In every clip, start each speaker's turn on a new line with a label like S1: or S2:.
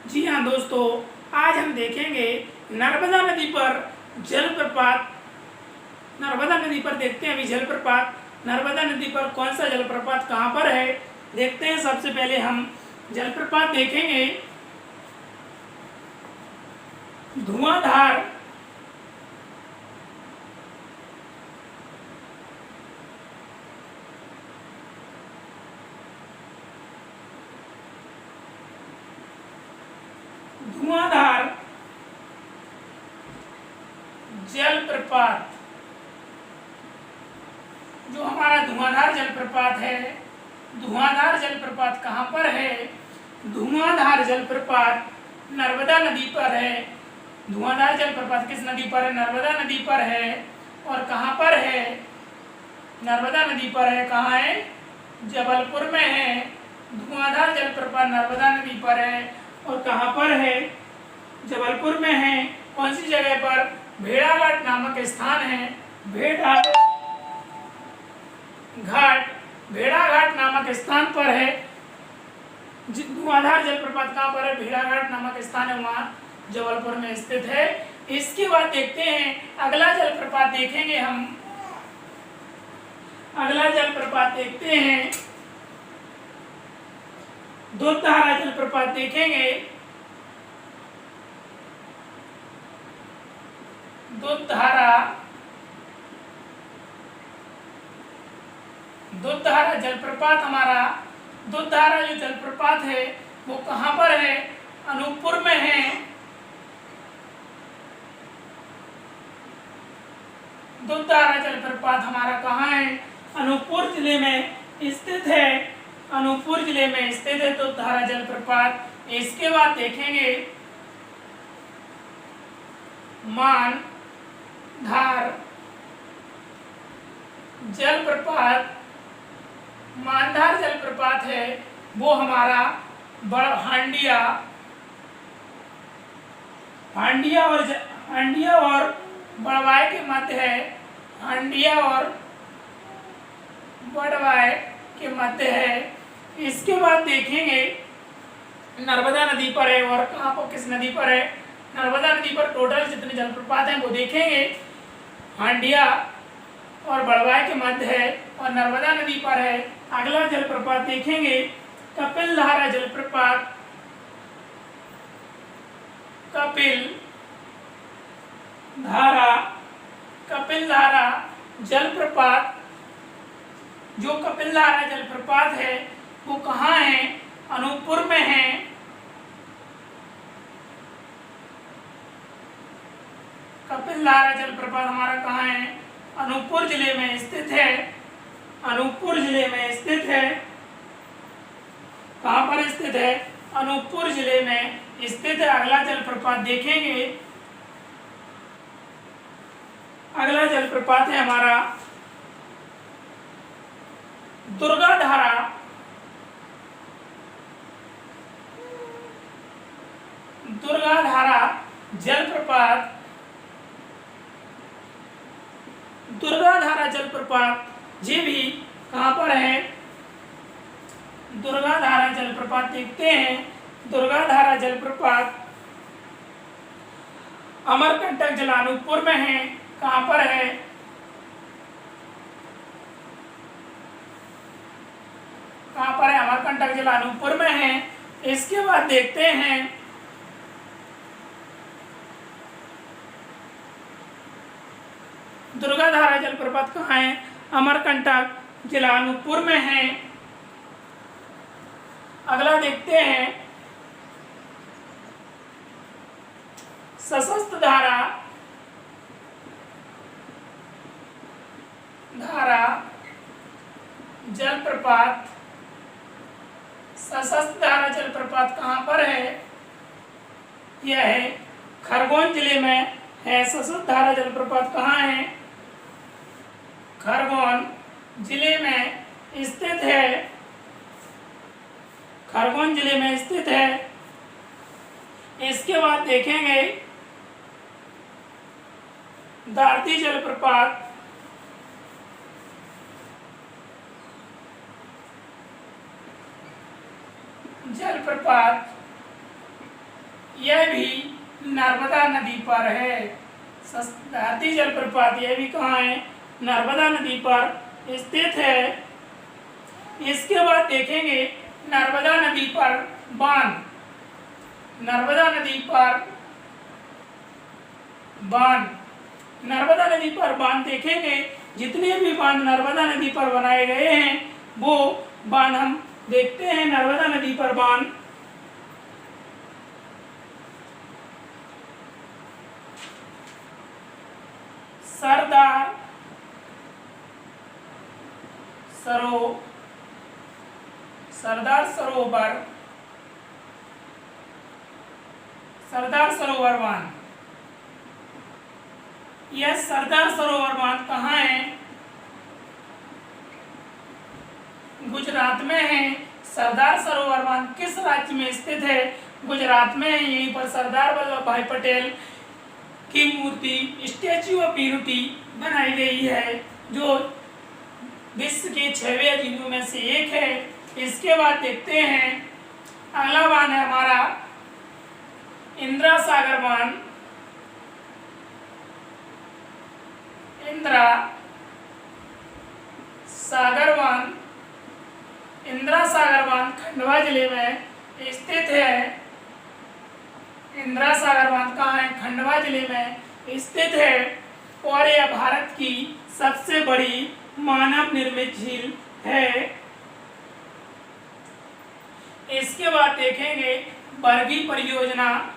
S1: जी हाँ दोस्तों, आज हम देखेंगे नर्मदा नदी पर जलप्रपात। नर्मदा नदी पर देखते हैं अभी जलप्रपात। नर्मदा नदी पर कौन सा जलप्रपात कहाँ पर है, देखते हैं। सबसे पहले हम जलप्रपात देखेंगे धुआंधार। धुआंधार जलप्रपात, जो हमारा धुआंधार जलप्रपात है, धुआंधार जलप्रपात कहाँ पर है? धुआंधार जलप्रपात नर्मदा नदी पर है। धुआंधार जलप्रपात किस नदी पर है? नर्मदा नदी पर है। और कहाँ पर है? नर्मदा नदी पर है। कहाँ है? जबलपुर में है। धुआंधार जलप्रपात नर्मदा नदी पर है और कहाँ पर है? जबलपुर में है। कौन सी जगह पर? भेड़ाघाट नामक स्थान है। भेड़ाघाट नामक स्थान पर है। धुआंधार जलप्रपात कहाँ पर है? भेड़ाघाट नामक स्थान है, वहाँ जबलपुर में स्थित है। इसके बाद देखते हैं अगला जलप्रपात देखेंगे हम। अगला जलप्रपात देखते हैं, दुधधारा जलप्रपात देखेंगे। दुधधारा जलप्रपात, हमारा दुधधारा जो जलप्रपात है वो कहाँ पर है? अनूपपुर में है। दुधधारा जलप्रपात हमारा कहाँ है? अनूपपुर जिले में स्थित है। अनूपपुर जिले में स्थित है दुधधारा जलप्रपात। इसके बाद देखेंगे मानधार जलप्रपात। मानधार जलप्रपात है वो हमारा हांडिया और बड़वाय के मध्य है। हांडिया और बड़वाय के मध्य है। इसके बाद देखेंगे नर्मदा नदी पर है। और कहाँ पर, किस नदी पर है? नर्मदा नदी पर टोटल जितने जलप्रपात हैं वो देखेंगे। हांडिया और बड़वाय के मध्य है और नर्मदा नदी पर है। अगला जलप्रपात देखेंगे कपिलधारा जलप्रपात। कपिलधारा जलप्रपात, जो कपिलधारा जलप्रपात है वो कहाँ है? अनूपपुर में है। कपिलधारा जलप्रपात हमारा कहाँ है? अनूपपुर जिले में स्थित है। अनूपपुर जिले में स्थित है। कहाँ पर स्थित है? अनूपपुर जिले में स्थित है। अगला जलप्रपात देखेंगे। अगला जलप्रपात है हमारा दुर्गाधारा। दुर्गाधारा जलप्रपात। दुर्गाधारा जलप्रपात ये भी कहाँ पर है? दुर्गाधारा जलप्रपात देखते हैं। दुर्गाधारा जलप्रपात अमरकंटक जिला अनूपपुर में है। कहाँ पर है? कहाँ पर है? अमरकंटक जिला अनूपपुर में है। इसके बाद देखते हैं दुर्गाधारा जलप्रपात कहाँ है? अमरकंटक जिला अनूपपुर में है। अगला देखते हैं सशस्त्र धारा जलप्रपात। सशस्त्र धारा जलप्रपात कहाँ पर है? यह है खरगोन जिले में है। सशस्त्र धारा जलप्रपात कहाँ है? खरगोन जिले में स्थित है। खरगोन जिले में स्थित है। इसके बाद देखेंगे दारती जलप्रपात। यह भी नर्मदा नदी पर है। भारतीय जलप्रपात यह भी कहाँ है? नर्मदा नदी पर स्थित है। इसके बाद देखेंगे नर्मदा नदी पर बांध। नर्मदा नदी पर बांध, नर्मदा नदी पर बांध देखेंगे। जितने भी बांध नर्मदा नदी पर बनाए गए हैं वो बांध हम देखते हैं। नर्मदा नदी पर बांध सरदार सरोवर बांध। यह सरदार सरोवर बांध कहाँ है? गुजरात में है। सरदार सरोवर बांध किस राज्य में स्थित है? गुजरात में है। यहीं पर सरदार वल्लभ भाई पटेल की मूर्ति स्टैच्यू ऑफ यूनिटी बनाई गई है, जो विश्व के 6वें अजीबों में से एक है। इसके बाद देखते हैं अगला बांध है हमारा इंदिरा सागर बांध। इंदिरा सागर बांध खंडवा जिले में स्थित है। इंदिरा सागर बांध कहाँ है? खंडवा जिले में स्थित है और यह भारत की सबसे बड़ी मानव निर्मित झील है। इसके बाद देखेंगे बरगी परियोजना।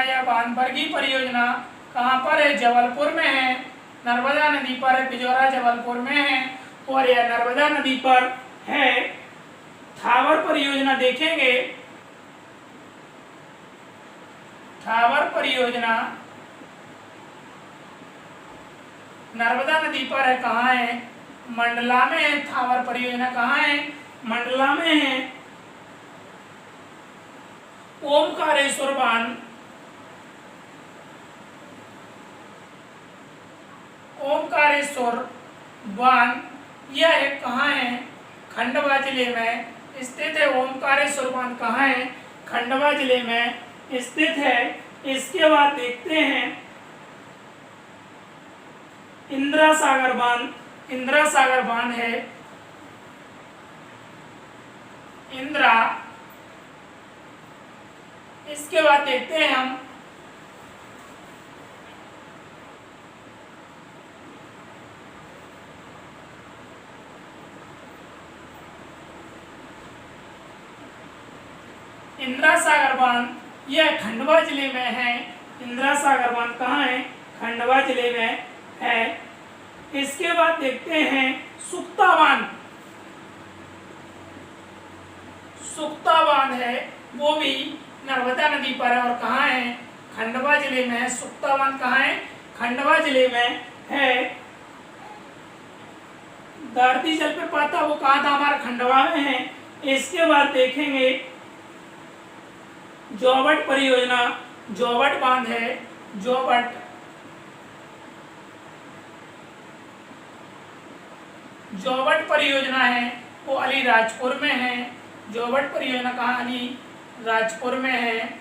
S1: या बांध बरगी परियोजना कहाँ पर है? जबलपुर में है। नर्मदा नदी पर है। पिजौरा जबलपुर में है और यह नर्मदा नदी पर है। थावर परियोजना देखेंगे। थावर परियोजना नर्मदा नदी पर है। कहाँ है? मंडला में है। थावर परियोजना कहाँ है? मंडला में है। ओमकारेश्वर बांध यह कहाँ है? खंडवा जिले में स्थित है। ओमकारेश्वर बांध कहाँ है? खंडवा जिले में स्थित है। इसके बाद देखते हैं इंदिरा सागर बांध है इंदिरा। इसके बाद देखते हैं हम इंदिरा सागर बांध। यह खंडवा जिले में है। इंदिरा सागर बांध कहाँ है? खंडवा जिले में है। इसके बाद देखते हैं सुक्ता बांध है, वो भी नर्मदा नदी पर है और कहाँ है? खंडवा जिले में है। सुक्ता बांध कहाँ है? खंडवा जिले में है। दारती जलप्रपात वो कहाँ था? हमारा खंडवा में है। इसके बाद देखेंगे जोवट परियोजना। जोवट बांध है। जोवट परियोजना है वो अलीराजपुर में है। जोवट परियोजना कहाँ? अलीराजपुर में है।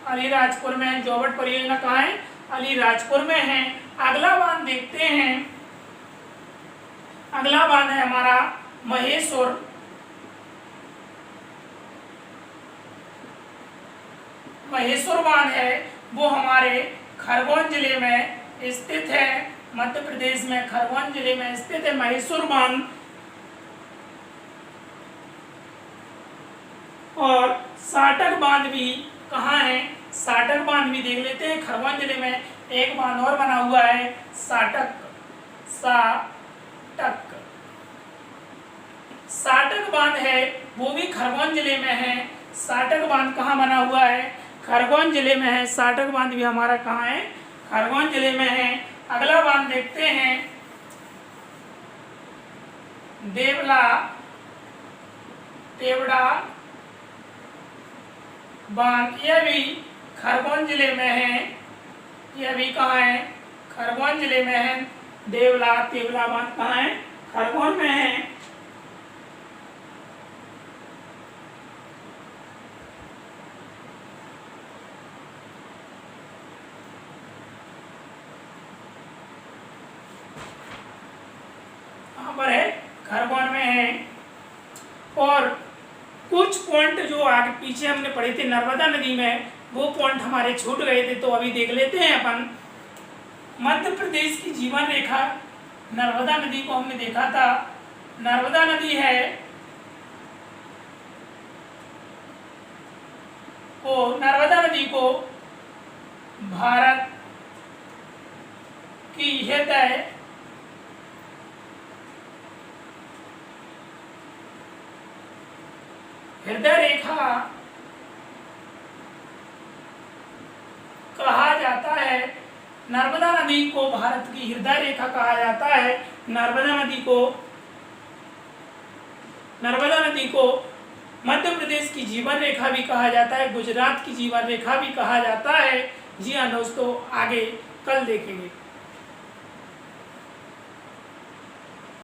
S1: अलीराजपुर में जोवट परियोजना कहाँ है? अलीराजपुर में है। अगला बांध देखते हैं। अगला बांध है हमारा महेश्वर बांध है, वो हमारे खरगोन जिले में स्थित है। मध्य प्रदेश में खरगोन जिले में स्थित है महेश्वर बांध। और साटक बांध भी कहाँ है? साटक बांध भी देख लेते हैं। खरगोन जिले में एक बांध और बना हुआ है साटक बांध है, वो भी खरगोन जिले में है। साटक बांध कहाँ बना हुआ है? खरगोन जिले में है। साटक बांध भी हमारा कहाँ है? खरगोन जिले में है। अगला बांध देखते हैं तेवड़ा बांध। यह भी खरगोन जिले में है। यह भी कहाँ है? खरगोन जिले में है। तेवला बांध कहाँ है? खरगोन में है। कहाँ पर है, खरगोन में है। और कुछ पॉइंट जो आगे पीछे हमने पढ़े थे नर्मदा नदी में, वो पॉइंट हमारे छूट गए थे, तो अभी देख लेते हैं अपन। मध्य प्रदेश की जीवन रेखा, नर्मदा नदी को हमने देखा था। नर्मदा नदी है नर्मदा नदी को भारत की हृदय रेखा कहा जाता है। नर्मदा नदी को भारत की हृदय रेखा कहा जाता है। नर्मदा नदी को मध्य प्रदेश की जीवन रेखा भी कहा जाता है, गुजरात की जीवन रेखा भी कहा जाता है। जी हाँ दोस्तों, आगे कल देखेंगे।